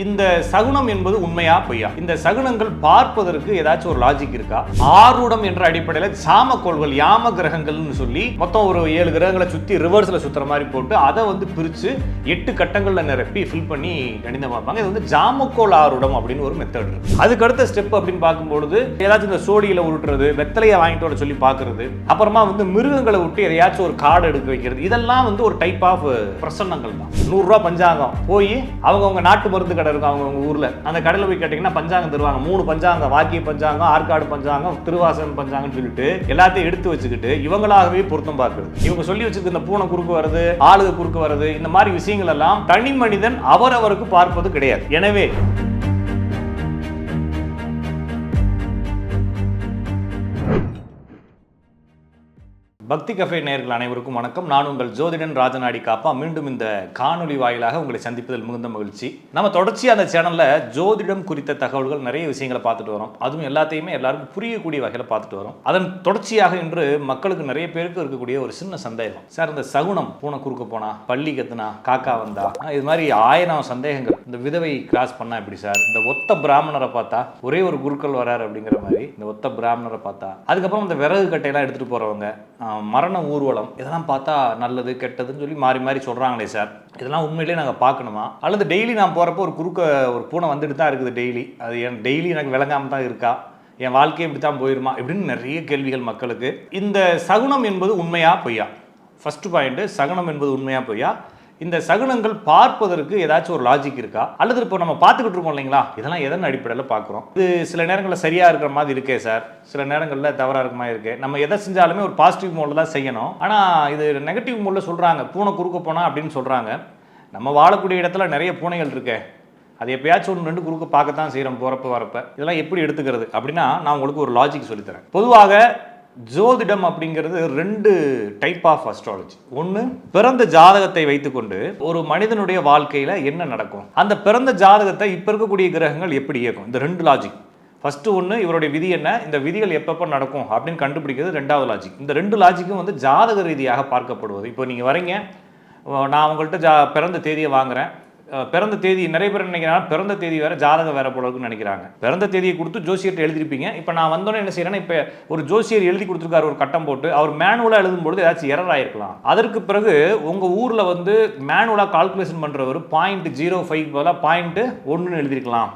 இந்த சகுனம் என்பது உண்மையா பொய்யா? இந்த சகுனங்கள் பார்ப்பதற்கு ஏதாச்சும் ஒரு லாஜிக் இருக்கா? ஆரூடம் என்ற அடிப்படையில் சாமக்கோள்கள் யாம கிரகங்கள்னு சொல்லி மொத்தம் ஒரு 7 கிரகங்களை சுத்தி ரிவர்ஸ்ல சுத்துற மாதிரி போட்டு அதை வந்து பிரிச்சு 8 கட்டங்கள்ல நிரப்பி ஃபில் பண்ணி கணிதம் பார்ப்பாங்க. இது வந்து ஜாமக்கோள் ஆரூடம் அப்படின்னு ஒரு மெத்தட் இருக்கு. அதுக்கு அடுத்த ஸ்டெப் அப்படின்னு பார்க்கும்பொழுது ஏதாச்சும் இந்த சோடியில உருட்டுறது, வெத்தலையை வாங்கிட்டு வர சொல்லி பார்க்கறது, அப்புறமா வந்து மிருகங்களை விட்டு எதையாச்சும் ஒரு கார்டு எடுக்க வைக்கிறது, இதெல்லாம் வந்து ஒரு டைப் ஆஃப் பிரசன்னங்கள் தான். 100 ரூபா பஞ்சாங்கம் போய் அவங்க நாட்டு மருந்து கடை இருக்கும் அவங்க ஊர்ல, அந்த கடையில் போய் கேட்டீங்கன்னா பஞ்சாங்கம் தருவாங்க. 3 பஞ்சாங்கம், வாக்கிய பஞ்சாங்கம், ஆற்காடு பஞ்சாங்கம், திருவாசன் பஞ்சாங்கம் சொல்லிட்டு எல்லாத்தையும் எடுத்து வச்சுக்கிட்டு இவங்களாகவே பொருத்தம் பார்க்குறது. இவங்க சொல்லி வச்சிருக்க இந்த பூனை குறுக்கு வருது, ஆளுக குறுக்கு வருது, இந்த மாதிரி விஷயங்கள் எல்லாம் தனி மனிதன் அவரவருக்கு பார்ப்பது கிடையாது. எனவே பக்தி கஃபே நேயர்கள் அனைவருக்கும் வணக்கம். நான் உங்கள் ஜோதிடன் ராஜநாடி காப்பா. மீண்டும் இந்த காணொலி வாயிலாக உங்களை சந்திப்பதில் மிகுந்த மகிழ்ச்சி. நம்ம தொடர்ச்சியாக அந்த சேனலில் ஜோதிடம் குறித்த தகவல்கள் நிறைய விஷயங்களை பார்த்துட்டு வரோம். அதுவும் எல்லாத்தையுமே எல்லாருக்கும் புரியக்கூடிய வகையில் பார்த்துட்டு வரோம். அதன் தொடர்ச்சியாக இன்று மக்களுக்கு நிறைய பேருக்கு இருக்கக்கூடிய ஒரு சின்ன சந்தேகம், சார் இந்த சகுனம், பூனை குறுக்க போனா, பள்ளி கத்துனா, காக்கா வந்தா, இது மாதிரி 1000 சந்தேகங்கள். இந்த விதவை கிராஸ் பண்ணா எப்படி சார்? இந்த ஒத்த பிராமணரை பார்த்தா ஒரே ஒரு குருக்கள் வராரு அப்படிங்கிற மாதிரி இந்த ஒத்த பிராமணரை பார்த்தா, அதுக்கப்புறம் இந்த விறகு கட்டையெல்லாம் எடுத்துட்டு போறவங்க, மரண ஊர்வலம், இதெல்லாம் பார்த்தா நல்லது கெட்டதுன்னு சொல்லி மாறி மாறி சொல்கிறாங்களே சார், இதெல்லாம் உண்மையிலேயே நாங்கள் பார்க்கணுமா? அல்லது டெய்லி நான் போகிறப்போ ஒரு பூனை வந்துட்டு தான் இருக்குது டெய்லி, அது என் டெய்லி எனக்கு விளங்காமல் தான் இருக்கா, என் வாழ்க்கையை இப்படி தான் போயிருமா, இப்படின்னு நிறைய கேள்விகள் மக்களுக்கு. இந்த சகுனம் என்பது உண்மையா பொய்யா? ஃபர்ஸ்ட் பாயிண்ட், சகுனம் என்பது உண்மையா பொய்யா? இந்த சகுனங்கள் பார்ப்பதற்கு ஏதாச்சும் ஒரு லாஜிக் இருக்கா? அல்லது இப்போ நம்ம பார்த்துக்கிட்டு இருக்கோம் இல்லைங்களா, இதெல்லாம் எதன் அடிப்படையில் பார்க்குறோம்? இது சில நேரங்களில் சரியாக இருக்கிற மாதிரி இருக்கே சார், சில நேரங்களில் தவறாக இருக்கிற மாதிரி இருக்கு. நம்ம எதை செஞ்சாலுமே ஒரு பாசிட்டிவ் மோடில் தான் செய்யணும். ஆனால் இது நெகட்டிவ் மோடில் சொல்கிறாங்க, பூனை குறுக்க போனா அப்படின்னு சொல்கிறாங்க. நம்ம வாழக்கூடிய இடத்துல நிறைய பூனைகள் இருக்கே, அது எப்பயாச்சும் 1-2 குறுக்க பார்க்கத்தான் செய்கிறோம் போகிறப்ப வரப்ப. இதெல்லாம் எப்படி எடுத்துக்கிறது அப்படின்னா நான் உங்களுக்கு ஒரு லாஜிக் சொல்லித்தரேன். பொதுவாக ஜோதிடம் அப்படிங்கிறது 2 டைப் ஆஃப் அஸ்ட்ராலஜி. ஒன்று, பிறந்த ஜாதகத்தை வைத்துக்கொண்டு ஒரு மனிதனுடைய வாழ்க்கையில் என்ன நடக்கும், அந்த பிறந்த ஜாதகத்தை இப்போ இருக்கக்கூடிய கிரகங்கள் எப்படி இயக்கும், இந்த 2 லாஜிக். ஃபர்ஸ்ட் ஒன்று, இவருடைய விதி என்ன, இந்த விதிகள் எப்பப்போ நடக்கும் அப்படின்னு கண்டுபிடிக்கிறது 2வது லாஜிக். இந்த 2 லாஜிக்கும் வந்து ஜாதக ரீதியாக பார்க்கப்படுவது. இப்போ நீங்கள் வரீங்க, நான் உங்கள்கிட்ட பிறந்த தேதியை வாங்குறேன். பிறந்த தேதி நிறைய பேர் நினைக்கிறாங்க பிறந்த தேதி வேற ஜாதகம் வேற போல இருக்குன்னு நினைக்கிறாங்க. பிறந்த தேதியை கொடுத்து ஜோசியர்கிட்ட எழுதிருப்பீங்க. இப்போ நான் வந்தோன்னே என்ன செய்யறேன்னா, இப்போ ஒரு ஜோசியர் எழுதி கொடுத்துருக்காரு ஒரு கட்டம் போட்டு, அவர் மேனுவலாக எழுதும்போது ஏதாச்சும் எரர் ஆயிருக்கலாம். அதற்கு பிறகு உங்கள் ஊரில் வந்து மேனுவலாக கால்குலேஷன் பண்ணுறவர் 0.05 பதிலாக 0.1 எழுதிருக்கலாம்.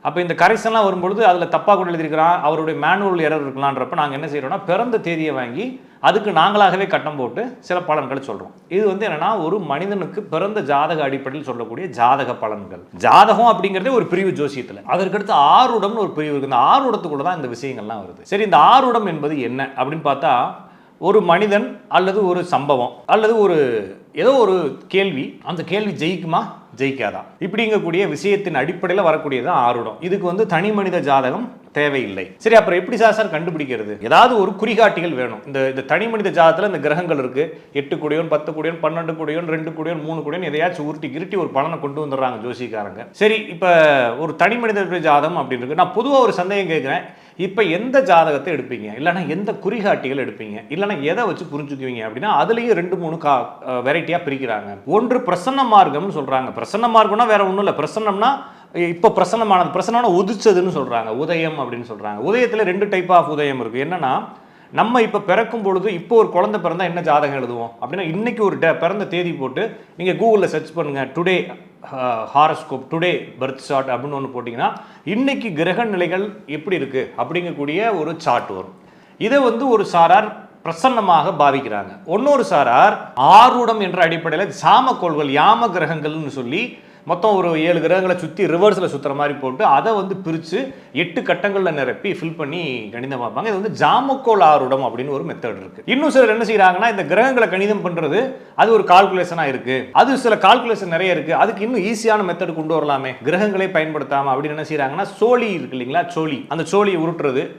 அப்போ இந்த கரெக்ஷன்லாம் வரும்பொழுது அதில் தப்பாக கூட எழுதியிருக்கிறான், அவருடைய மேனுவல் எரர் இருக்கலான்றப்ப நாங்கள் என்ன செய்கிறோம்னா, பிறந்த தேதியை வாங்கி அதுக்கு நாங்களாகவே கட்டம் போட்டு சில பலன்களை சொல்கிறோம். இது வந்து என்னன்னா, ஒரு மனிதனுக்கு பிறந்த ஜாதக அடிப்படையில் சொல்லக்கூடிய ஜாதக பலன்கள். ஜாதகம் அப்படிங்கிறதே ஒரு பிரிவு ஜோசியத்தில். அதற்கடுத்து ஆரூடம்னு ஒரு பிரிவு இருக்குது. இந்த ஆரூடத்துக்குள்ள தான் இந்த விஷயங்கள்லாம் வருது. சரி, இந்த ஆரூடம் என்பது என்ன அப்படின்னு பார்த்தா, ஒரு மனிதன் அல்லது ஒரு சம்பவம் அல்லது ஏதோ ஒரு கேள்வி, அந்த கேள்வி ஜெயிக்குமா ஜெயிக்காதா இப்படிங்கக்கூடிய விஷயத்தின் அடிப்படையில் வரக்கூடியதான் ஆரூடம். இதுக்கு வந்து தனி மனித ஜாதகம் தேவையில்லை. சரி, அப்புறம் எப்படி சார் கண்டுபிடிக்கிறது? ஏதாவது ஒரு குறிகாட்டிகள் வேணும். இந்த தனி மனித ஜாதகத்தில் இந்த கிரகங்கள் இருக்கு, 8 கோடியோன் 10 கோடியோன் 12 கோடியோன் 2 கோடியோன் 3 கோடியோன் எதையாச்சும் கிருட்டி ஒரு பலனை கொண்டு வந்துடுறாங்க ஜோசிக்காரங்க. சரி, இப்போ ஒரு தனி மனித ஜாதகம் அப்படின்னு இருக்கு. நான் பொதுவாக ஒரு சந்தேகம் கேட்குறேன், இப்போ எந்த ஜாதகத்தை எடுப்பீங்க, இல்லைன்னா எந்த குறிகாட்டிகள் எடுப்பீங்க, இல்லைன்னா எதை வச்சு புரிஞ்சுக்குவீங்க அப்படின்னா அதுலேயும் 2-3 வெரைட்டியாக பிரிக்கிறாங்க. ஒன்று பிரசன்ன மார்க்கம்னு சொல்கிறாங்க. பிரசன்ன மார்க்கம்னா வேற ஒன்றும் இல்லை. பிரசன்னம்னா இப்போ பிரசன்னமானது, பிரசன்னம்னா உதிச்சதுன்னு சொல்கிறாங்க, உதயம் அப்படின்னு சொல்கிறாங்க. உதயத்தில் 2 டைப் ஆஃப் உதயம் இருக்குது. என்னன்னா, நம்ம இப்போ பிறக்கும் பொழுது இப்போ ஒரு குழந்தை பிறந்தா என்ன ஜாதகம் எழுதுவோம் அப்படின்னா, இன்னைக்கு ஒரு பிறந்த தேதி போட்டு நீங்கள் கூகுளில் சர்ச் பண்ணுங்க, today horoscope, today birth chart அப்படின்னு ஒன்று போட்டிங்கன்னா இன்னைக்கு கிரக நிலைகள் எப்படி இருக்குது அப்படிங்கக்கூடிய ஒரு சார்ட் வரும். இதை வந்து ஒரு சாரார் பிரசன்னமாக பாவிக்கிறாங்க. இன்னொரு சாரார் ஆரூடம் என்ற அடிப்படையில் சாமக்கோள்கள் யாம கிரகங்கள்னு சொல்லி மொத்தம் ஒரு 7 கிரகங்களை சுற்றி ரிவர்ஸில் சுற்றுற மாதிரி போட்டு அதை வந்து பிரித்து 8 கட்டங்களில் நிரப்பி ஃபில் பண்ணி கணிதம் பார்ப்பாங்க. இது வந்து ஜாமக்கோள் ஆரூடம் அப்படின்னு ஒரு மெத்தட் இருக்குது. இன்னும் சிலர் என்ன செய்கிறாங்கன்னா, இந்த கிரகங்களை கணிதம் பண்ணுறது அது ஒரு கால்குலேஷனாக இருக்குது, அது சில கால்குலேஷன் நிறைய இருக்குது, அதுக்கு இன்னும் ஈஸியான மெத்தட் கொண்டு வரலாமே கிரகங்களே பயன்படுத்தாமல் அப்படின்னு என்ன செய்கிறாங்கன்னா, சோழி இருக்கு இல்லைங்களா, சோழி, அந்த சோழியை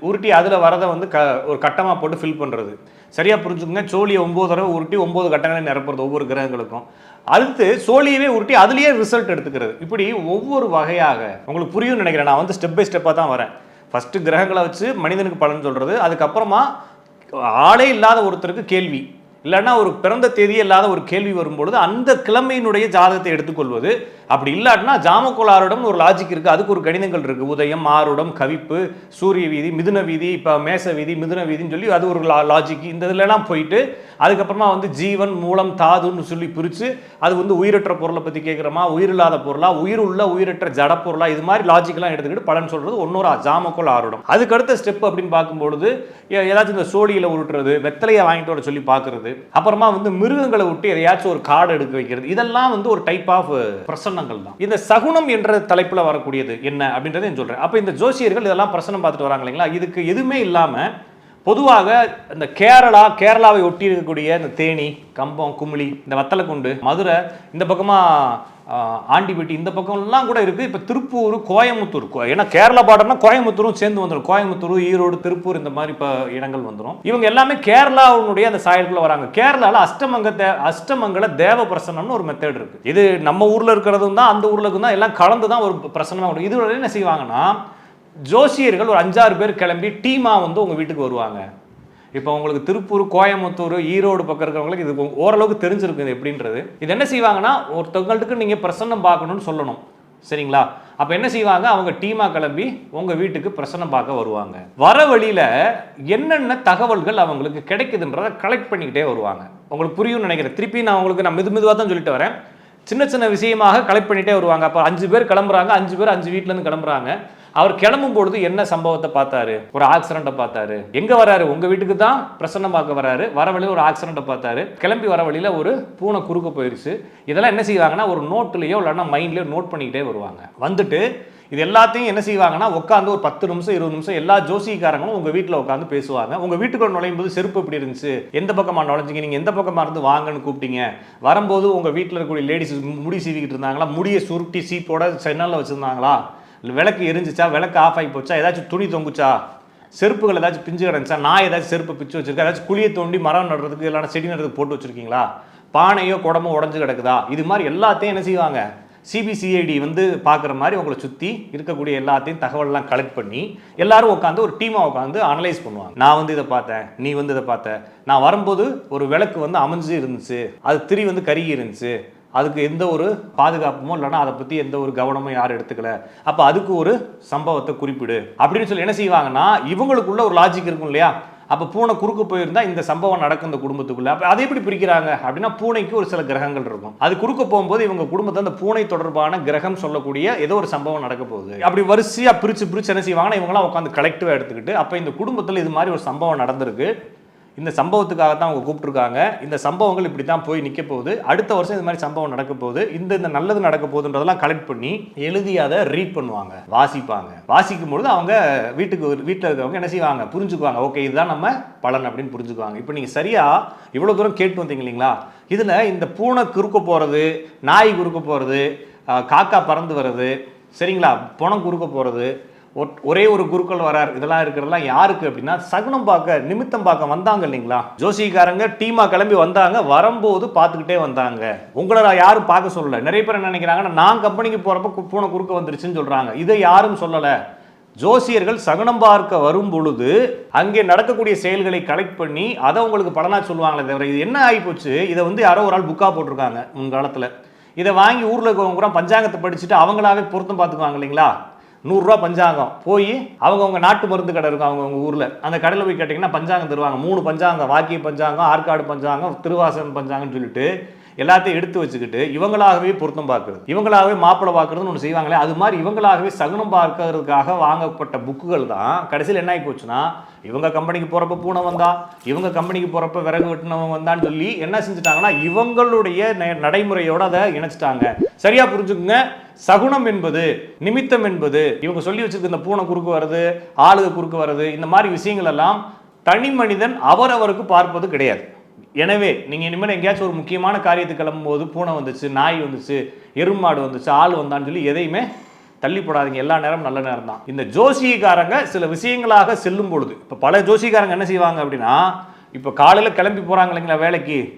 உருட்டி அதில் வரதை வந்து ஒரு கட்டமாக போட்டு ஃபில் பண்ணுறது. சரியாக புரிஞ்சுக்கோங்க, சோழியை 9 தடவை உருட்டி 9 கட்டங்களை நிரப்புறது ஒவ்வொரு கிரகங்களுக்கும். அடுத்து சோழியவே உருட்டி அதுலேயே ரிசல்ட் எடுத்துக்கிறது. இப்படி ஒவ்வொரு வகையாக உங்களுக்கு புரியும்னு நினைக்கிறேன். நான் வந்து ஸ்டெப் பை ஸ்டெப்பாக தான் வரேன். ஃபஸ்ட்டு கிரகங்களை வச்சு மனிதனுக்கு பலன் சொல்கிறது, அதுக்கப்புறமா ஆளே இல்லாத ஒருத்தருக்கு கேள்வி, இல்லைன்னா ஒரு பிறந்த தேதி இல்லாத ஒரு கேள்வி வரும்பொழுது அந்த கிழமையினுடைய ஜாதகத்தை எடுத்துக்கொள்வது. அப்படி இல்லாட்டினா ஜாமக்கோள் ஆருடம் ஒரு லாஜிக் இருக்குது, அதுக்கு ஒரு கணிதங்கள் இருக்குது. உதயம், ஆருடம், கவிப்பு, சூரிய வீதி, மிதுன வீதி, இப்போ மேச வீதி, மிதுன வீதின்னு சொல்லி அது ஒரு லாஜிக். இந்த இதுலலாம் போயிட்டு அதுக்கப்புறமா வந்து ஜீவன், மூலம், தாதுன்னு சொல்லி பிரித்து அது வந்து உயிரற்ற பொருளை பற்றி கேட்குறோமா, உயிரில்லாத பொருளா, உயிர் உள்ள உயிரற்ற ஜட பொருளா, இது மாதிரி லாஜிக்கெலாம் எடுத்துக்கிட்டு பலன் சொல்கிறது ஒன்னொரு ஜாமக்கோள் ஆருடம். அதுக்கு அடுத்த ஸ்டெப் அப்படின்னு பார்க்கும்பொழுது ஏதாச்சும் இந்த சோழியில் உருட்டுறது, வெத்தலையை வாங்கிட்டு வர சொல்லி பார்க்குறது, அப்புறமா வந்து மிருகங்களை விட்டு எதையாச்சும் ஒரு கார்டு எடுக்க வைக்கிறது, இதெல்லாம் வந்து ஒரு டைப் ஆஃப் பிரசன்னங்கள் தான். இந்த சகுனம் என்ற தலைப்பில் வரக்கூடியது என்ன அப்படின்றத சொல்கிறேன். அப்போ இந்த ஜோசியர்கள் இதெல்லாம் பிரசனம் பார்த்துட்டு வராங்க இல்லைங்களா, இதுக்கு எதுவுமே இல்லாமல் பொதுவாக இந்த கேரளாவை ஒட்டி இருக்கக்கூடிய இந்த தேனி, கம்பம், குமிளி, இந்த வத்தலக்குண்டு, மதுரை, இந்த பக்கமாக ஆண்டிபட்டி, இந்த பக்கம்லாம் கூட இருக்குது. இப்போ திருப்பூர், கோயம்புத்தூர், ஏன்னா கேரளா பார்டர்னா கோயம்புத்தூரும் சேர்ந்து வந்துடும். கோயம்புத்தூர், ஈரோடு, திருப்பூர் இந்த மாதிரி இப்போ இடங்கள் வந்துடும். இவங்க எல்லாமே கேரளாவுடைய அந்த சாயலுக்குள்ள வராங்க. கேரளாவில் அஷ்டமங்கல தேவ பிரசனம்னு ஒரு மெத்தட் இருக்குது. இது நம்ம ஊரில் இருக்கிறதும் தான், அந்த ஊரில் தான், எல்லாம் கலந்து தான் ஒரு பிரசனமாக வரும். இது என்ன செய்வாங்கன்னா, ஜோசியர்கள் ஒரு 5-6 பேர் கிளம்பி டீமாக வந்து உங்கள் வீட்டுக்கு வருவாங்க. இப்போ உங்களுக்கு திருப்பூர், கோயம்புத்தூர், ஈரோடு பக்கம் இருக்கிறவங்களுக்கு இது ஓரளவுக்கு தெரிஞ்சிருக்கு இது எப்படின்றது. இது என்ன செய்வாங்கன்னா, ஒருத்தவங்களுக்கு நீங்கள் பிரசன்னம் பார்க்கணும்னு சொல்லணும், சரிங்களா? அப்போ என்ன செய்வாங்க, அவங்க டீமாக கிளம்பி உங்கள் வீட்டுக்கு பிரசன்னம் பார்க்க வருவாங்க. வர வழியில் என்னென்ன தகவல்கள் அவங்களுக்கு கிடைக்குதுன்றதை கலெக்ட் பண்ணிக்கிட்டே வருவாங்க. உங்களுக்கு புரியும்னு நினைக்கிறேன். திருப்பி நான் உங்களுக்கு மெதுவாக தான் சொல்லிட்டு வரேன். சின்ன சின்ன விஷயமாக கலெக்ட் பண்ணிகிட்டே வருவாங்க. அப்போ 5 பேர் கிளம்புறாங்க, 5 பேர் 5 வீட்டிலேருந்து கிளம்புறாங்க. அவர் கிளம்பும் பொழுது என்ன சம்பவத்தை பார்த்தாரு? ஒரு ஆக்சிடென்ட்டை பார்த்தாரு. எங்கே வராரு? உங்கள் வீட்டுக்கு தான் பிரசன்னம் பார்க்க வராரு. வர வழியில் ஒரு ஆக்சிடென்ட்டை பார்த்தாரு. கிளம்பி வர வழியில் ஒரு பூனை குறுக்க போயிடுச்சு. இதெல்லாம் என்ன செய்வாங்கன்னா, ஒரு நோட்லேயோ இல்லைன்னா மைண்ட்லேயோ நோட் பண்ணிக்கிட்டே வருவாங்க. வந்துட்டு இது எல்லாத்தையும் என்ன செய்வாங்கன்னா, உட்காந்து ஒரு 10 நிமிஷம் 20 நிமிஷம் எல்லா ஜோசிக்காரங்களும் உங்கள் வீட்டில் உட்காந்து பேசுவாங்க. உங்கள் வீட்டுக்குள்ள நுழையும் போது செருப்பு எப்படி இருந்துச்சு, எந்த பக்கமாக நுழைஞ்சிங்க, நீங்கள் எந்த பக்கமாக இருந்து வாங்கன்னு கூப்பிட்டீங்க, வரும்போது உங்கள் வீட்டில் இருக்கக்கூடிய லேடிஸ் முடி சீவிக்கிட்டு இருந்தாங்களா, முடியை சுருட்டி சீப்போட சென்னலில் வச்சுருந்தாங்களா, விளக்கு எரிஞ்சிச்சா, விளக்கு ஆஃப் ஆகி போச்சா, ஏதாச்சும் துணி தொங்குச்சா, செருப்புகள் ஏதாச்சும் பிஞ்சு கிடந்துச்சா, நான் ஏதாச்சும் செருப்பு பிச்சு வச்சிருக்கேன், ஏதாச்சும் குழியை தோண்டி மரம் நடுறதுக்கு இல்லைனா செடி நடுறதுக்கு போட்டு வச்சுருக்கீங்களா, பானையோ குடமோ உடஞ்சு கிடக்குதா, இது மாதிரி எல்லாத்தையும் என்ன செய்வாங்க, சிபிசிஐடி வந்து பார்க்குற மாதிரி உங்களை சுற்றி இருக்கக்கூடிய எல்லாத்தையும் தகவல்லாம் கலெக்ட் பண்ணி எல்லாரும் உட்காந்து ஒரு டீமாக உட்காந்து அனலைஸ் பண்ணுவாங்க. நான் வந்து இதை பார்த்தேன், நீ வந்து இதை பார்த்த, நான் வரும்போது ஒரு விளக்கு வந்து அமைஞ்சு இருந்துச்சு, அது திரி வந்து கருகி இருந்துச்சு, அதுக்கு எந்த ஒரு பாதுகாப்புமோ இல்லைனா அதை பற்றி எந்த ஒரு கவனமும் யாரும் எடுத்துக்கல, அப்போ அதுக்கு ஒரு சம்பவத்தை குறிப்பிடு அப்படின்னு சொல்லி என்ன செய்வாங்கன்னா, இவங்களுக்குள்ள ஒரு லாஜிக் இருக்கும் இல்லையா. அப்போ பூனை குறுக்கு போயிருந்தா இந்த சம்பவம் நடக்கும் இந்த குடும்பத்துக்குள்ள. அப்போ அதை எப்படி பிரிக்கிறாங்க அப்படின்னா, பூனைக்கு ஒரு சில கிரகங்கள் இருக்கும், அது குறுக்க போகும்போது இவங்க குடும்பத்தை அந்த பூனை தொடர்பான கிரகம் சொல்லக்கூடிய ஏதோ ஒரு சம்பவம் நடக்க போகுது. அப்படி வரிசையாக பிரித்து என்ன செய்வாங்கன்னா, இவங்களாம் உட்காந்து கலெக்டிவாக எடுத்துக்கிட்டு, அப்போ இந்த குடும்பத்தில் இது மாதிரி ஒரு சம்பவம் நடந்திருக்கு, இந்த சம்பவத்துக்காக தான் அவங்க கூப்பிட்டுருக்காங்க, இந்த சம்பவங்கள் இப்படி தான் போய் நிற்க போகுது, அடுத்த வருஷம் இது மாதிரி சம்பவம் நடக்க போகுது, இந்த நல்லது நடக்க போகுதுன்றதெல்லாம் கலெக்ட் பண்ணி எழுதி அதை ரீட் பண்ணுவாங்க, வாசிப்பாங்க. வாசிக்கும் பொழுது அவங்க வீட்டில் இருக்கிறவங்க என்ன செய்வாங்க, புரிஞ்சுக்குவாங்க, ஓகே இதுதான் நம்ம பலன் அப்படின்னு புரிஞ்சுக்குவாங்க. இப்போ நீங்கள் சரியாக இவ்வளோ தூரம் கேட்டு வந்தீங்க இல்லைங்களா, இதில் இந்த பூனை குறுக்க போகிறது, நாய் குறுக்க போகிறது, காக்கா பறந்து வர்றது, சரிங்களா, பணம் குறுக்க போகிறது, ஒரே ஒரு குருக்கள் வரார், இதெல்லாம் இருக்கிறதெல்லாம் யாருக்கு அப்படின்னா, சகுனம் பார்க்க நிமித்தம் பார்க்க வந்தாங்க இல்லைங்களா, ஜோசிக்காரங்க டீமா கிளம்பி வந்தாங்க. வரும்போது பார்த்துக்கிட்டே வந்தாங்க, உங்களை யாரும் பார்க்க சொல்லல. நிறைய பேர் என்ன நினைக்கிறாங்கன்னா, நான் கம்பெனிக்கு போறப்ப பூனை குறுக்க வந்துருச்சுன்னு சொல்றாங்க. இதை யாரும் சொல்லல. ஜோசியர்கள் சகுனம் பார்க்க வரும் பொழுது அங்கே நடக்கக்கூடிய செயல்களை கலெக்ட் பண்ணி அதை உங்களுக்கு பலனா சொல்லுவாங்களே தவிர, இது என்ன ஆகி போச்சு, இதை வந்து யாரோ ஒரு ஆள் புக்கா போட்டிருக்காங்க முன்காலத்தில், இதை வாங்கி ஊரில் இருக்கிறவங்க பஞ்சாங்கத்தை படிச்சுட்டு அவங்களாவே பொருத்தம் பார்த்துக்குவாங்க இல்லைங்களா. 100 ரூபா பஞ்சாங்கம் போய் அவங்க நாட்டு மருந்து கடை இருக்கும் அவங்க ஊரில், அந்த கடையில் போய் கேட்டிங்கன்னா பஞ்சாங்கம் தருவாங்க. 3 பஞ்சாங்கம், வாக்கிய பஞ்சாங்கம், ஆற்காடு பஞ்சாங்கம், திருவாசன் பஞ்சாங்கம்னு சொல்லிட்டு எல்லாத்தையும் எடுத்து வச்சுக்கிட்டு இவங்களாகவே பொருத்தம் பார்க்குறது, இவங்களாகவே மாப்பிள்ளை பார்க்குறதுன்னு ஒன்று செய்வாங்களே, அது மாதிரி இவங்களாகவே சகுனம் பார்க்கறதுக்காக வாங்கப்பட்ட புக்குகள் தான் கடைசியில் என்ன ஆகி போச்சுன்னா, இவங்க கம்பெனிக்கு போகிறப்ப பூனை வந்தா, இவங்க கம்பெனிக்கு போகிறப்ப விறகு வெட்டினவங்க வந்தான்னு சொல்லி என்ன செஞ்சுட்டாங்கன்னா, இவங்களுடைய நடைமுறையோடு அதை இணைச்சிட்டாங்க. சரியா புரிஞ்சுக்குங்க, சகுனம் என்பது, நிமித்தம் என்பது, இவங்க சொல்லி வச்சிருக்க இந்த பூனை குறுக்கு வருது, ஆளுக குறுக்கு வருது, இந்த மாதிரி விஷயங்கள் எல்லாம் தனி மனிதன் அவரவருக்கு பார்ப்பது கிடையாது. எனவே நீங்கள் இனிமேல் எங்கேயாச்சும் ஒரு முக்கியமான காரியத்துக்கு கிளம்பும்போது பூனை வந்துச்சு, நாய் வந்துச்சு, எருமாடு வந்துச்சு, ஆள் வந்தான்னு சொல்லி எதையுமே தள்ளி போடாதீங்க. எல்லா நேரம் நல்ல நேரம் தான். இந்த ஜோசியக்காரங்க சில விஷயங்களாக செல்லும் பொழுது, இப்போ பல ஜோசியக்காரங்க என்ன செய்வாங்க அப்படின்னா, இப்போ காலையில் கிளம்பி போகிறாங்க இல்லைங்களா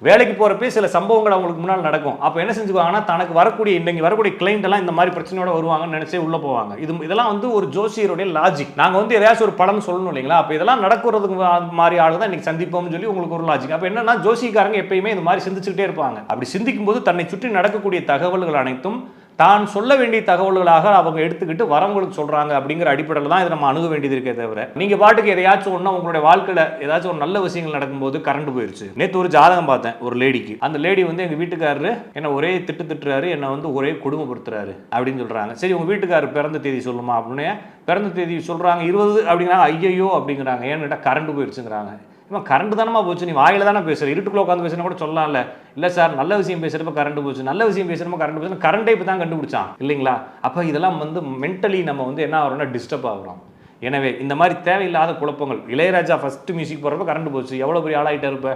வேலைக்கு போகிறப்பே சில சம்பவங்கள் அவங்களுக்கு முன்னால் நடக்கும். அப்போ என்ன செஞ்சுக்குவாங்கன்னா, தனக்கு வரக்கூடிய இன்னைக்கு வரக்கூடிய கிளைண்ட் எல்லாம் இந்த மாதிரி பிரச்சனையோட வருவாங்கன்னு நினைச்சே உள்ள போவாங்க. இதெல்லாம் வந்து ஒரு ஜோசியருடைய லாஜிக். நாங்கள் வந்து எதையாச்சும் ஒரு படம் சொல்லணும் இல்லைங்களா, அப்போ இதெல்லாம் நடக்கிறதுக்கு மாதிரி ஆளு தான் இன்னைக்கு சந்திப்போம்னு சொல்லி உங்களுக்கு ஒரு லாஜிக். அப்போ என்னன்னா, ஜோசிக்காரங்க எப்பயுமே இந்த மாதிரி சிந்திச்சுக்கிட்டே இருப்பாங்க. அப்படி சிந்திக்கும் போது தன்னை சுற்றி நடக்கக்கூடிய தகவல்கள் அனைத்தும் தான் சொல்ல வேண்டிய தகவல்களாக அவங்க எடுத்துக்கிட்டு வரவங்களுக்கு சொல்றாங்க அப்படிங்கிற அடிப்படையில் தான் இதை நம்ம அணுக வேண்டியது இருக்கே தவிர, நீங்க பாட்டுக்கு எதையாச்சும் ஒண்ணா உங்களுடைய வாழ்க்கையில ஏதாச்சும் ஒரு நல்ல விஷயங்கள் நடக்கும்போது கரண்ட் போயிருச்சு. நேற்று ஒரு ஜாதகம் பார்த்தேன் ஒரு லேடிக்கு. அந்த லேடி வந்து எங்க வீட்டுக்காரரு என்ன ஒரே திட்டுறாரு, என்ன வந்து ஒரே கொடுமைப்படுத்துறாரு அப்படின்னு சொல்றாங்க. சரி உங்க வீட்டுக்காரர் பிறந்த தேதி சொல்லுமா அப்படின்னு பிறந்த தேதி சொல்றாங்க 20 அப்படிங்கிறாங்க. ஐயோ அப்படிங்கிறாங்க. ஏன்னு கரண்ட் போயிருச்சுங்கிறாங்க. இவன் கரண்ட் தானமா போச்சு, நீ வாயில தானே பேசுற, இருட்டுக்குள்ள உட்காந்து பேசுனா கூட சொல்லலாம்ல. இல்லை சார் நல்ல விஷயம் பேசுறப்ப கரண்ட் போச்சு, நல்ல விஷயம் பேசுறப்ப கரண்ட் போச்சு, கரண்டே இப்போ தான் கண்டுபிடிச்சான் இல்லைங்களா. அப்போ இதெல்லாம் வந்து மென்டலி நம்ம வந்து என்ன ஆகிறோம்னா டிஸ்டர்ப் ஆகிறோம். எனவே இந்த மாதிரி தேவையில்லாத குழப்பங்கள். இளையராஜா ஃபர்ஸ்ட் மியூசிக் போடுறப்ப கரண்ட் போச்சு, எவ்வளோ பெரிய ஆளாயிட்டா இருப்ப.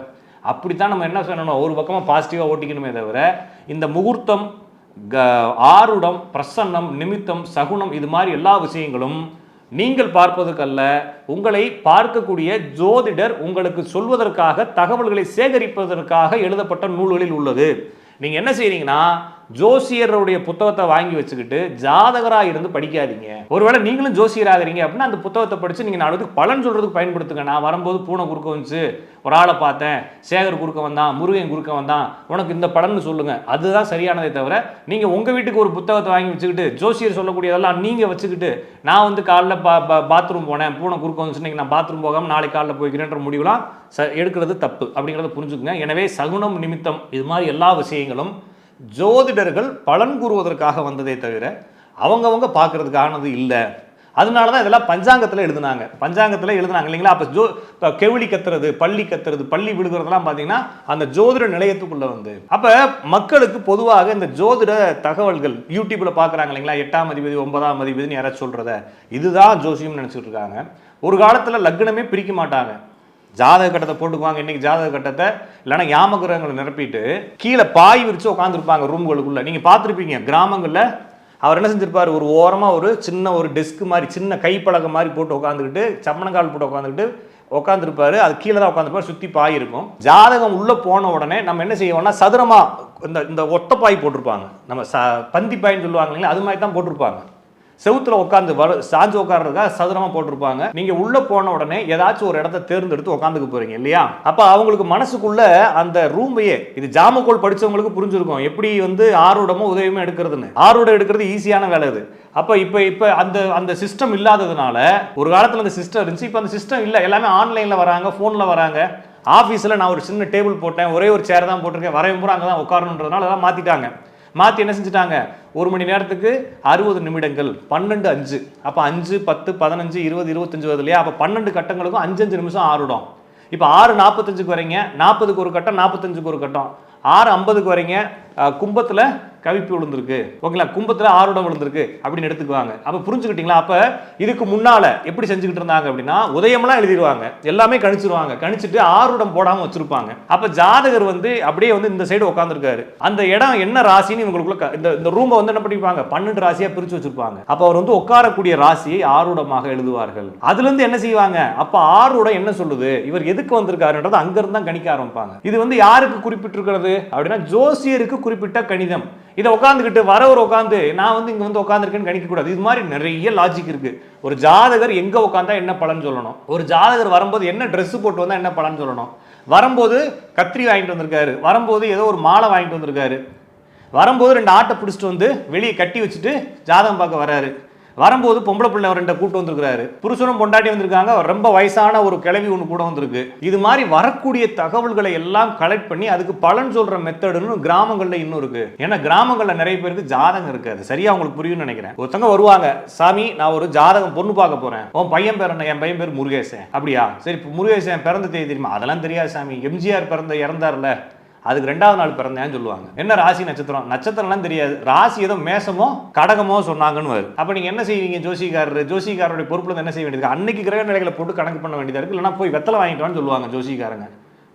அப்படித்தான் நம்ம என்ன சொல்லணும், ஒரு பக்கமாக பாசிட்டிவாக ஓட்டிக்கணுமே தவிர இந்த முகூர்த்தம், ஆருடம், பிரசன்னம், நிமித்தம், சகுனம் இது மாதிரி எல்லா விஷயங்களும் நீங்கள் பார்ப்பதற்கல்ல, உங்களை பார்க்கக்கூடிய ஜோதிடர் உங்களுக்கு சொல்வதற்காக, தகவல்களை சேகரிப்பதற்காக எழுதப்பட்ட நூல்களில் உள்ளது. நீங்கள் என்ன செய்றீங்கன்னா, ஜோசியருடைய புத்தகத்தை வாங்கி வச்சுக்கிட்டு ஜாதகராக இருந்து படிக்காதீங்க. ஒருவேளை நீங்களும் ஜோசியர் ஆகிறீங்க அப்படின்னா அந்த புத்தகத்தை படித்து நீங்கள் நாளைக்கு பலன் சொல்கிறதுக்கு பயன்படுத்துங்க. நான் வரும்போது பூனை குறுக்க வந்துச்சு, ஒரு ஆளை பார்த்தேன், சேகர் குறுக்க வந்தான், முருகன் குறுக்க வந்தான், உனக்கு இந்த பலன்னு சொல்லுங்கள். அதுதான் சரியானதை தவிர, நீங்கள் உங்கள் வீட்டுக்கு ஒரு புத்தகத்தை வாங்கி வச்சுக்கிட்டு ஜோசியர் சொல்லக்கூடியதெல்லாம் நீங்கள் வச்சுக்கிட்டு, நான் வந்து காலைல பாத்ரூம் போனேன், பூனை குறுக்க வந்துச்சு, நான் பாத்ரூம் போகாமல் நாளைக்கு காலைல போய்க்கிறேன்ற முடிவுலாம் எடுக்கிறது தப்பு அப்படிங்கிறத புரிஞ்சுக்குங்க. எனவே சகுனம், நிமித்தம் இது மாதிரி எல்லா விஷயங்களும் ஜோதிடர்கள் பலன் கூறுவதற்காக வந்ததே தவிர அவங்கவங்க பார்க்கறதுக்கானது இல்லை. அதனால தான் இதெல்லாம் பஞ்சாங்கத்தில் எழுதுனாங்க இல்லைங்களா. அப்போ கெவிலி கத்துறது, பள்ளி கத்துறது, பள்ளி விழுகிறதுலாம் பார்த்தீங்கன்னா அந்த ஜோதிட நிலையத்துக்குள்ளே வந்து, அப்போ மக்களுக்கு பொதுவாக இந்த ஜோதிட தகவல்கள் யூடியூப்பில் பார்க்குறாங்க இல்லைங்களா, 8ஆம் அதிபதி 9ஆம் அதிபதினு யாராச்சும் சொல்கிறத இதுதான் ஜோசியம்னு நினச்சிட்டு இருக்காங்க. ஒரு காலத்தில் லக்னமே பிரிக்க மாட்டாங்க, ஜாதக கட்டத்தை போட்டுக்குவாங்க. இன்னைக்கு ஜாதக கட்டத்தை இல்லைன்னா யாமகிரகங்களை நிரப்பிட்டு கீழே பாய் விரிச்சு உட்காந்துருப்பாங்க ரூம்களுக்குள்ள. நீங்க பார்த்துருப்பீங்க கிராமங்களில். அவர் என்ன செஞ்சிருப்பாரு, ஒரு ஓரமா ஒரு சின்ன ஒரு டெஸ்க் மாதிரி சின்ன கைப்பழக்கம் மாதிரி போட்டு உட்காந்துக்கிட்டு, சம்மணங்கால் போட்டு உட்காந்துருப்பாரு. அது கீழே தான் உட்காந்துருப்பாரு, சுற்றி பாய் இருக்கும். ஜாதகம் உள்ள போன உடனே நம்ம என்ன செய்வோம்னா, சதுரமா இந்த ஒத்த பாய் போட்டிருப்பாங்க, நம்ம பந்தி பாயின்னு சொல்லுவாங்க இல்லைங்களா, அது மாதிரி தான் போட்டிருப்பாங்க. செவுத்துல உட்காந்து சாஞ்சு உட்கார்றதுக்காக சதுரமா போட்டிருப்பாங்க. நீங்க உள்ள போன உடனே ஏதாச்சும் ஒரு இடத்த தேர்ந்தெடுத்து உட்காந்துக்க போறீங்க இல்லையா. அப்ப அவங்களுக்கு மனசுக்குள்ள அந்த ரூமையே, இது ஜாமக்கோல் படிச்சவங்களுக்கு புரிஞ்சிருக்கும் எப்படி வந்து ஆரோடமோ உதவியுமே எடுக்கிறதுன்னு. ஆரோட எடுக்கிறது ஈஸியான வேலை இது. அப்ப இப்ப அந்த சிஸ்டம் இல்லாததுனால, ஒரு காலத்துல அந்த சிஸ்டம் இருந்துச்சு, இப்ப அந்த சிஸ்டம் இல்லை. எல்லாமே ஆன்லைன்ல வராங்க, போன்ல வராங்க. ஆஃபீஸில் நான் ஒரு சின்ன டேபிள் போட்டேன், ஒரே ஒரு சேர் தான் போட்டிருக்கேன், வரவே பூரா அங்கே தான் உட்காரணுன்றதுனால அதெல்லாம் மாற்றிட்டாங்க. மாற்றி என்ன செஞ்சுட்டாங்க, 1 மணி நேரத்துக்கு 60 நிமிடங்கள், 12:5. அப்போ 5, 10, 15, 20, 25 வருது இல்லையா. அப்போ 12 கட்டங்களுக்கும் 5 நிமிஷம் ஆறுடும். இப்போ 6:45 வரீங்க, 40க்கு ஒரு கட்டம், 45க்கு ஒரு கட்டம். 6:50 வரீங்க, கும்பத்தில் கவிப்பு விழுந்திருக்கு, ஓகேங்களா, கும்பத்தில் ஆறுடம் விழுந்திருக்கு அப்படின்னு எடுத்துக்குவாங்க. அப்போ புரிஞ்சுக்கிட்டீங்களா. அப்போ இதுக்கு முன்னால எப்படி செஞ்சுக்கிட்டு இருந்தாங்க அப்படின்னா, உதயமெல்லாம் எழுதிடுவாங்க, எல்லாமே கணிச்சிருவாங்க, கணிச்சிட்டு ஆறுடம் போடாமல் வச்சிருப்பாங்க. அப்போ ஜாதகர் வந்து அப்படியே வந்து இந்த சைடு உட்காந்துருக்காரு, அந்த இடம் என்ன ராசின்னு இவங்களுக்குள்ள இந்த ரூமை வந்து என்ன பண்ணிப்பாங்க, 12 ராசியா பிரிச்சு வச்சிருப்பாங்க. அப்போ அவர் வந்து உட்காரக்கூடிய ராசியை ஆறுடமாக எழுதுவார்கள். அதுல இருந்து என்ன செய்வாங்க, அப்போ ஆறுடம் என்ன சொல்லுது, இவர் எதுக்கு வந்திருக்காருன்றது அங்கிருந்து தான் கணிக்க ஆரம்பிப்பாங்க. இது வந்து யாருக்கு குறிப்பிட்டிருக்கிறது அப்படின்னா, ஜோசியருக்கு குறிப்பிட்ட கணிதம். இதை உட்காந்துக்கிட்டு வரவர் உட்காந்து நான் வந்து இங்க வந்து உட்காந்துருக்கேன்னு கணிக்க கூடாது. இது மாதிரி நிறைய லாஜிக் இருக்கு. ஒரு ஜாதகர் எங்க உட்காந்தா என்ன பலன் சொல்லணும், ஒரு ஜாதகர் வரும்போது என்ன ட்ரெஸ் போட்டு வந்தா என்ன பலன் சொல்லணும், வரும்போது கத்திரி வாங்கிட்டு வந்திருக்காரு, வரும்போது ஏதோ ஒரு மாலை வாங்கிட்டு வந்திருக்காரு, வரும்போது 2 ஆட்டை பிடிச்சிட்டு வந்து வெளியே கட்டி வச்சுட்டு ஜாதகம் பார்க்க வராரு, வரும்போது பொம்பளை பிள்ளை 2 கூட்டு வந்திருக்கிறாரு, புருஷனும் பொண்டாட்டி வந்திருக்காங்க, ரொம்ப வயசான ஒரு கிழவி ஒன்று கூட வந்திருக்கு. இது மாதிரி வரக்கூடிய தகவல்களை எல்லாம் கலெக்ட் பண்ணி அதுக்கு பலன் சொல்ற மெத்தடுன்னு கிராமங்கள்ல இன்னும் இருக்கு. ஏன்னா கிராமங்கள்ல நிறைய பேருக்கு ஜாதகம் இருக்காது. சரியா உங்களுக்கு புரியும்னு நினைக்கிறேன். ஒருத்தங்க வருவாங்க, சாமி நான் ஒரு ஜாதகம் பொண்ணு பார்க்க போறேன், உன் பையன் பேர் என்ன, என் பையன் பேர் முருகேசன். அப்படியா, சரி முருகேசன் பிறந்த தேதி தெரியுமா, அதெல்லாம் தெரியாது சாமி, எம்ஜிஆர் இறந்தார்ல அதுக்கு 2வது நாள் பிறந்தேன்னு சொல்லுவாங்க. என்ன ராசி நட்சத்திரம்லாம் தெரியாது, ராசி ஏதோ மேசமோ கடகமோ சொன்னாங்கன்னு வருது. அப்ப நீங்க என்ன செய்வீங்க, ஜோசிகாரருடைய பொறுப்புல என்ன செய்ய வேண்டியது, அன்னைக்கு கிரக நிலைகளை போட்டு கணக்கு பண்ண வேண்டியதா இருக்கு. இல்லைன்னா போய் வெத்தலை வாங்கிட்டு சொல்லுவாங்க ஜோசிகாரங்க,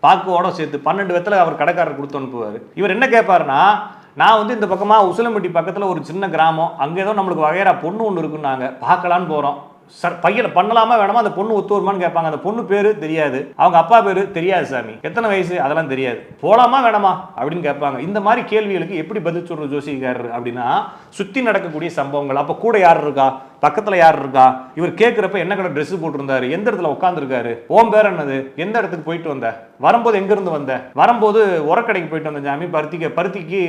பாக்கோட சேர்த்து 12 வெத்தலை அவர் கடைக்காரர் கொடுத்து அனுப்புவார். இவர் என்ன கேட்பாருன்னா, நான் வந்து இந்த பக்கமா உசிலம்பட்டி பக்கத்துல ஒரு சின்ன கிராமம், அங்கே ஏதோ நம்மளுக்கு வகையறா பொண்ணு ஒன்று இருக்குன்னாங்க, பார்க்கலான்னு போறோம், பையனை பண்ணலாமா வேணாமா, அந்த பொண்ணு ஒத்து வருமான்னு கேட்பாங்க. அந்த பொண்ணு பேரு தெரியாது, அவங்க அப்பா பேரு தெரியாது, சாமி எத்தனை வயசு அதெல்லாம் தெரியாது, போலாமா வேணாமா அப்படின்னு கேட்பாங்க. இந்த மாதிரி கேள்விகளுக்கு எப்படி பதில் சொல்றது ஜோசியக்காரர் அப்படின்னா, சுத்தி நடக்கக்கூடிய சம்பவங்கள், அப்ப கூட யார் இருக்கா, பக்கத்துல யார் இருக்கா, இவர் கேட்கிறப்ப என்ன கடை ட்ரெஸ் போட்டிருந்தாரு, எந்த இடத்துல உட்காந்துருக்காரு, ஓம் பேர் என்னது, எந்த இடத்துக்கு போயிட்டு வந்த, வரும்போது எங்க இருந்து வந்த, வரும்போது உரக்கடைக்கு போயிட்டு வந்த சாமி, பருத்திக்கு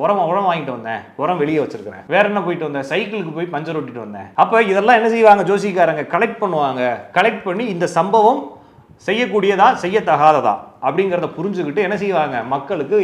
உரம் வாங்கிட்டு வந்தேன், உரம் வெளியே வச்சிருக்கிறேன், வேற என்ன போயிட்டு வந்தேன், சைக்கிளுக்கு போய் பஞ்சர் ஓட்டிட்டு வந்தேன். அப்ப இதெல்லாம் என்ன செய்வாங்க ஜோசிக்காரங்க, கலெக்ட் பண்ணுவாங்க. கலெக்ட் பண்ணி இந்த சம்பவம் செய்யக்கூடியதா செய்யத்தகாததா அப்படிங்கிறத புரிஞ்சுக்கிட்டு என்ன செய்வாங்க, மக்களுக்கு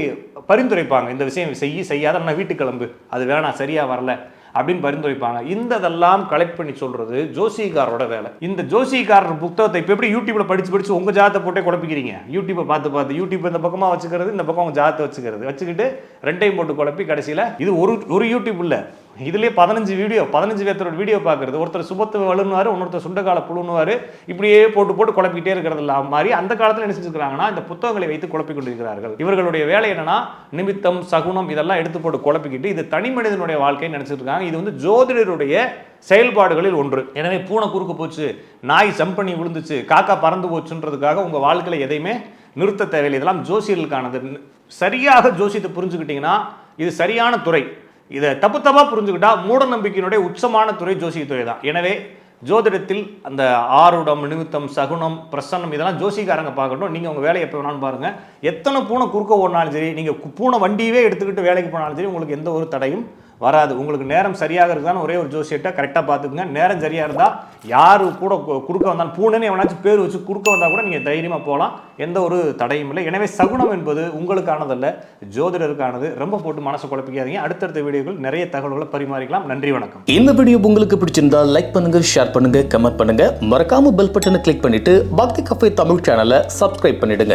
பரிந்துரைப்பாங்க. இந்த விஷயம் செய்யாத, நான் வீட்டுக்கு கிளம்பு, அது வேணாம், சரியா வரல அப்படின்னு பரிந்துரைப்பாங்க. இதெல்லாம் கலெக்ட் பண்ணி சொல்றது ஜோசிகாரோட வேலை. இந்த ஜோசிகாரர் புத்தகத்தை இப்போ எப்படி யூடியூப்ல படிச்சு உங்க ஜாதத்தை போட்டே குழப்பிக்கிறீங்க, யூடியூப்பை பார்த்து யூடியூப் இந்த பக்கமா வச்சுக்கிறது, இந்த பக்கம் உங்க ஜாதத்தை வச்சுக்கிட்டு ரெண்டையும் போட்டு குழப்பி கடைசியில் இது ஒரு யூடியூப் இல்லை, இதுலேயே 15 பேர்த்தோட வீடியோ பார்க்குறது, ஒருத்தர் சுபத்து வலுன்னுவார், இன்னொருத்தர் சுண்டகால புழுன்னுவார், இப்படியே போட்டு குழப்பிக்கிட்டே இருக்கிறது இல்லாம மாதிரி அந்த காலத்தில் என்ன செஞ்சுருக்காங்கன்னா இந்த புத்தகங்களை வைத்து குழப்பிக் கொண்டிருக்கிறார்கள். இவர்களுடைய வேலை என்னன்னா நிமித்தம் சகுனம் இதெல்லாம் எடுத்து போட்டு குழப்பிக்கிட்டு இது தனி மனிதனுடைய வாழ்க்கைன்னு நினைச்சிட்டு இருக்காங்க. இது வந்து ஜோதிடருடைய செயல்பாடுகளில் ஒன்று. எனவே பூனை குறுக்கு போச்சு, நாய் ஜம்ப் பண்ணி விழுந்துச்சு, காக்கா பறந்து போச்சுன்றதுக்காக உங்க வாழ்க்கையில எதையுமே நிறுத்த தேவையில்லை. இதெல்லாம் ஜோசியர்களுக்கானது. சரியாக ஜோசியத்தை புரிஞ்சுக்கிட்டீங்கன்னா இது சரியான துறை. இதை தப்பா புரிஞ்சுக்கிட்டா மூட நம்பிக்கையினுடைய உச்சமான துறை ஜோசியத்துறை தான். எனவே ஜோதிடத்தில் அந்த ஆருடம், நிமித்தம், சகுனம், பிரசன்னம் இதெல்லாம் ஜோசிக்காரங்க பார்க்கட்டும். நீங்கள் உங்கள் வேலையை எப்போ வேணாலும் பாருங்கள். எத்தனை பூனை குறுக்க ஓடினாலும் சரி, நீங்கள் பூனை வண்டியவே எடுத்துக்கிட்டு வேலைக்கு போனாலும் சரி, உங்களுக்கு எந்த ஒரு தடையும் வராது. உங்களுக்கு நேரம் சரியாக இருக்குதான்னு ஒரே ஒரு ஜோசியத்தை கரெக்டாக பார்த்துக்குங்க. நேரம் சரியாக இருந்தால் யார் கூட குறுக்க வந்தாலும், பூனைன்னு எவனாச்சும் பேர் வச்சு குறுக்க வந்தால் கூட நீங்கள் தைரியமாக போகலாம், எந்த ஒரு தடையும் இல்லை. எனவே சகுனம் என்பது உங்களுக்கானதல்ல, ஜோதிடருக்கானது. ரொம்ப போட்டு மனசை குழப்பிக்காதீங்க. அடுத்தடுத்த வீடியோக்கள் நிறைய தகவல்களை பரிமாறிக்கலாம். நன்றி, வணக்கம். இந்த வீடியோ உங்களுக்கு பிடிச்சிருந்தா லைக் பண்ணுங்க, ஷேர் பண்ணுங்க, கமெண்ட் பண்ணுங்க. மறக்காம பெல் பட்டனை கிளிக் பண்ணிட்டு பக்தி கஃபே தமிழ் சேனலை சப்ஸ்கிரைப் பண்ணிடுங்க.